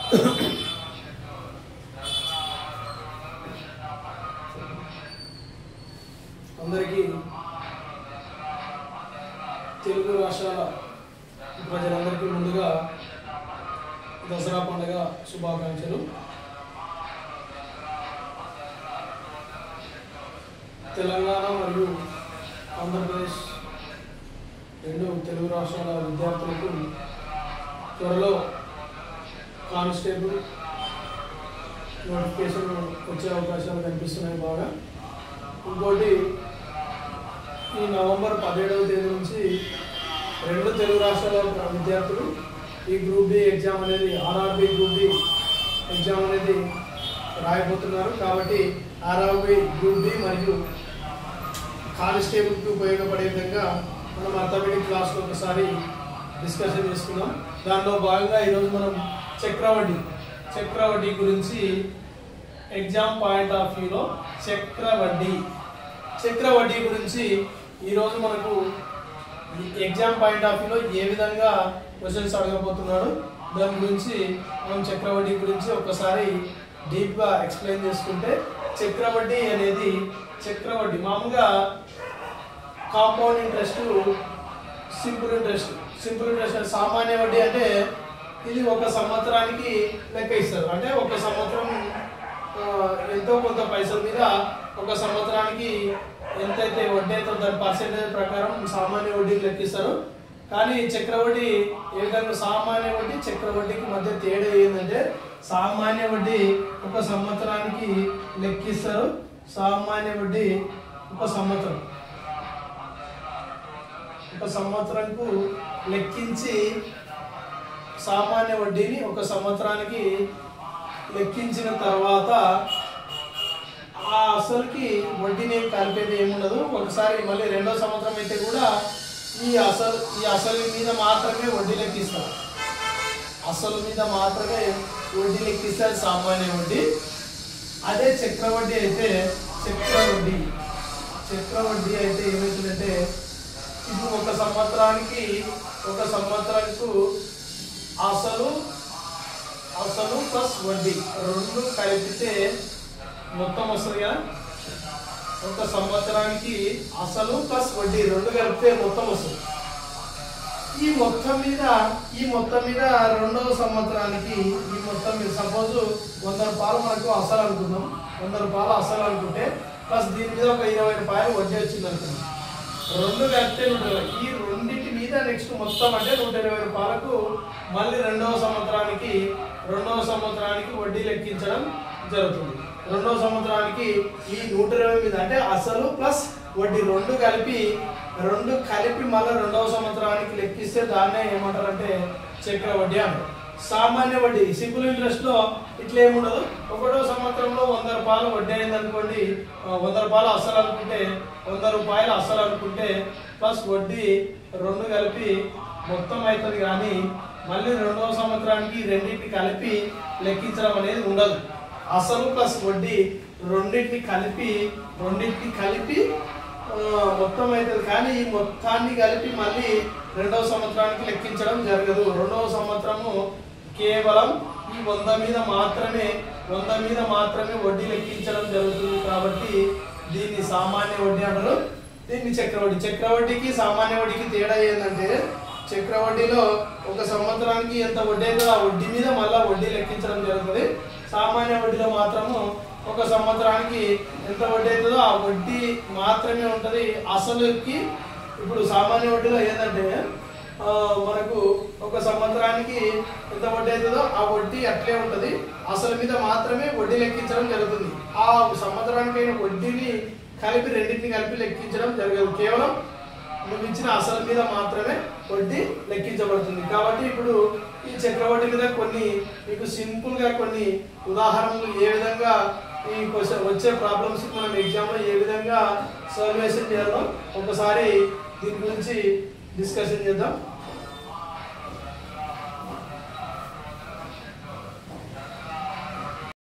అందరికీ తెలుగు రాష్ట్రాల ప్రజలందరికీ ముందుగా దసరా పండుగ శుభాకాంక్షలు. తెలంగాణ మరియు ఆంధ్రప్రదేశ్ రెండు తెలుగు రాష్ట్రాల విద్యార్థులకు త్వరలో కానిస్టేబుల్ నోటిఫికేషన్ వచ్చే అవకాశాలు కనిపిస్తున్నాయి బాగా. ఇంకోటి ఈ నవంబర్ 17వ తేదీ నుంచి రెండు తెలుగు రాష్ట్రాల విద్యార్థులు ఈ గ్రూప్ డి ఎగ్జామ్ అనేది ఆర్ఆర్బి గ్రూప్ డి ఎగ్జామ్ అనేది రాయబోతున్నారు. కాబట్టి ఆర్ఆర్బి గ్రూప్ డి మరియు కానిస్టేబుల్కి ఉపయోగపడే విధంగా మనం అర్థమెటిక్ క్లాస్లో ఒకసారి డిస్కషన్ చేసుకున్నాం. దాంట్లో భాగంగా ఈరోజు మనం చక్రవడ్డీ గురించి ఎగ్జామ్ పాయింట్ ఆఫ్ వ్యూలో చక్రవడ్డీ గురించి ఈరోజు మనకు ఎగ్జామ్ పాయింట్ ఆఫ్ వ్యూలో ఏ విధంగా క్వశ్చన్స్ అడగబోతున్నాడు దాని గురించి మనం చక్రవడ్డీ గురించి ఒకసారి డీప్గా ఎక్స్ప్లెయిన్ చేసుకుంటే, చక్రవడ్డీ అనేది మామూలుగా కాంపౌండ్ ఇంట్రెస్ట్, సింపుల్ ఇంట్రెస్ట్ సామాన్య వడ్డీ అంటే ఇది ఒక సంవత్సరానికి లెక్క ఇస్తారు. అంటే ఒక సంవత్సరం ఎంతో కొంత పైసల మీద ఒక సంవత్సరానికి ఎంతైతే వడ్డీ అవుతుందో దాని పర్సెంటేజ్ ప్రకారం సామాన్య వడ్డీకి లెక్కిస్తారు. కానీ చక్రవడ్డీ ఏ విధంగా సామాన్య వడ్డీ చక్రవడ్డీకి మధ్య తేడా ఏంటంటే, సామాన్య వడ్డీ ఒక సంవత్సరానికి లెక్కిస్తారు. సామాన్య వడ్డీ ఒక సంవత్సరంకు లెక్కించి సామాన్య వడ్డీని ఒక సంవత్సరానికి లెక్కించిన తర్వాత ఆ అసలుకి వడ్డీని కలిపేది ఏముండదు. ఒకసారి మళ్ళీ రెండో సంవత్సరం అయితే కూడా ఈ అసలు మీద మాత్రమే వడ్డీ లెక్కిస్తారు. అసలు మీద మాత్రమే వడ్డీ లెక్కిస్తారు సామాన్య వడ్డీ. అదే చక్రవడ్డీ అయితే ఏమవుతుందంటే, ఇప్పుడు ఒక సంవత్సరానికి అసలు ప్లస్ వడ్డీ రెండు కలిపితే మొత్తం వస్తుంది కదా. ఒక సంవత్సరానికి అసలు ప్లస్ వడ్డీ రెండు కలిపితే మొత్తం వస్తుంది. ఈ మొత్తం మీద రెండవ సంవత్సరానికి సపోజ్ 100 రూపాయలు మనకు అసలు అనుకుందాం. 100 రూపాయలు అసలు అనుకుంటే ప్లస్ దీని మీద ఒక 20 రూపాయలు వడ్డీ వచ్చింది అనుకుందాం. రెండు కలిపితే 120. ఈ రెండింటి మీద నెక్స్ట్ మొత్తం అంటే 120 రూపాయలకు మళ్ళీ రెండవ సంవత్సరానికి వడ్డీ లెక్కించడం జరుగుతుంది. రెండవ సంవత్సరానికి ఈ 120 మీద అంటే అసలు ప్లస్ వడ్డీ రెండు కలిపి మళ్ళీ రెండవ సంవత్సరానికి లెక్కిస్తే దాన్నే ఏమంటారంటే చక్రవడ్డీ అంటారు. సామాన్య వడ్డీ సింపుల్ ఇంట్రెస్ట్ లో ఇట్లా ఏముండదు. ఒకటో సంవత్సరంలో 100 రూపాయలు వడ్డీ అయింది అనుకోండి, 100 రూపాయలు అసలు అనుకుంటే ప్లస్ వడ్డీ రెండు కలిపి మొత్తం అవుతుంది. కానీ మళ్ళీ రెండవ సంవత్సరానికి రెండింటిని కలిపి లెక్కించడం అనేది ఉండదు. అసలు ప్లస్ వడ్డీ రెండింటిని కలిపి మొత్తం అవుతుంది. కానీ ఈ మొత్తాన్ని కలిపి మళ్ళీ రెండవ సంవత్సరానికి లెక్కించడం జరగదు. రెండవ సంవత్సరము కేవలం ఈ 100 మీద మాత్రమే వడ్డీ లెక్కించడం జరుగుతుంది. కాబట్టి దీన్ని సామాన్య వడ్డీ అంటారు, దీన్ని చక్రవడ్డీకి సామాన్య వడ్డీకి తేడా ఏంటంటే, చక్రవడ్డీలో ఒక సంవత్సరానికి ఎంత వడ్డీ అవుతుందో ఆ వడ్డీ మీద మళ్ళీ వడ్డీ లెక్కించడం జరుగుతుంది. సామాన్య వడ్డీలో మాత్రము ఒక సంవత్సరానికి ఎంత వడ్డీ అవుతుందో ఆ వడ్డీ మాత్రమే ఉంటుంది. అసలుకి ఇప్పుడు సామాన్య వడ్డీలో ఏంటంటే మనకు ఒక సంవత్సరానికి ఎంత వడ్డీ అవుతుందో ఆ వడ్డీ అట్లే ఉంటుంది. అసలు మీద మాత్రమే వడ్డీ లెక్కించడం జరుగుతుంది. ఆ సంవత్సరానికి అయిన వడ్డీని రెండింటిని కలిపి లెక్కించడం జరగదు. కేవలం నువ్వు ఇచ్చిన అసలు మీద మాత్రమే వడ్డీ లెక్కించబడుతుంది. కాబట్టి ఇప్పుడు ఈ చక్రవడ్డీ మీద మీకు సింపుల్గా కొన్ని ఉదాహరణలు ఏ విధంగా ఈ క్వశ్చన్ వచ్చే ప్రాబ్లమ్స్ మనం ఎగ్జామ్లో ఏ విధంగా సాల్వేషన్ చేయాలో ఒకసారి దీని గురించి డిస్కషన్ చేద్దాం.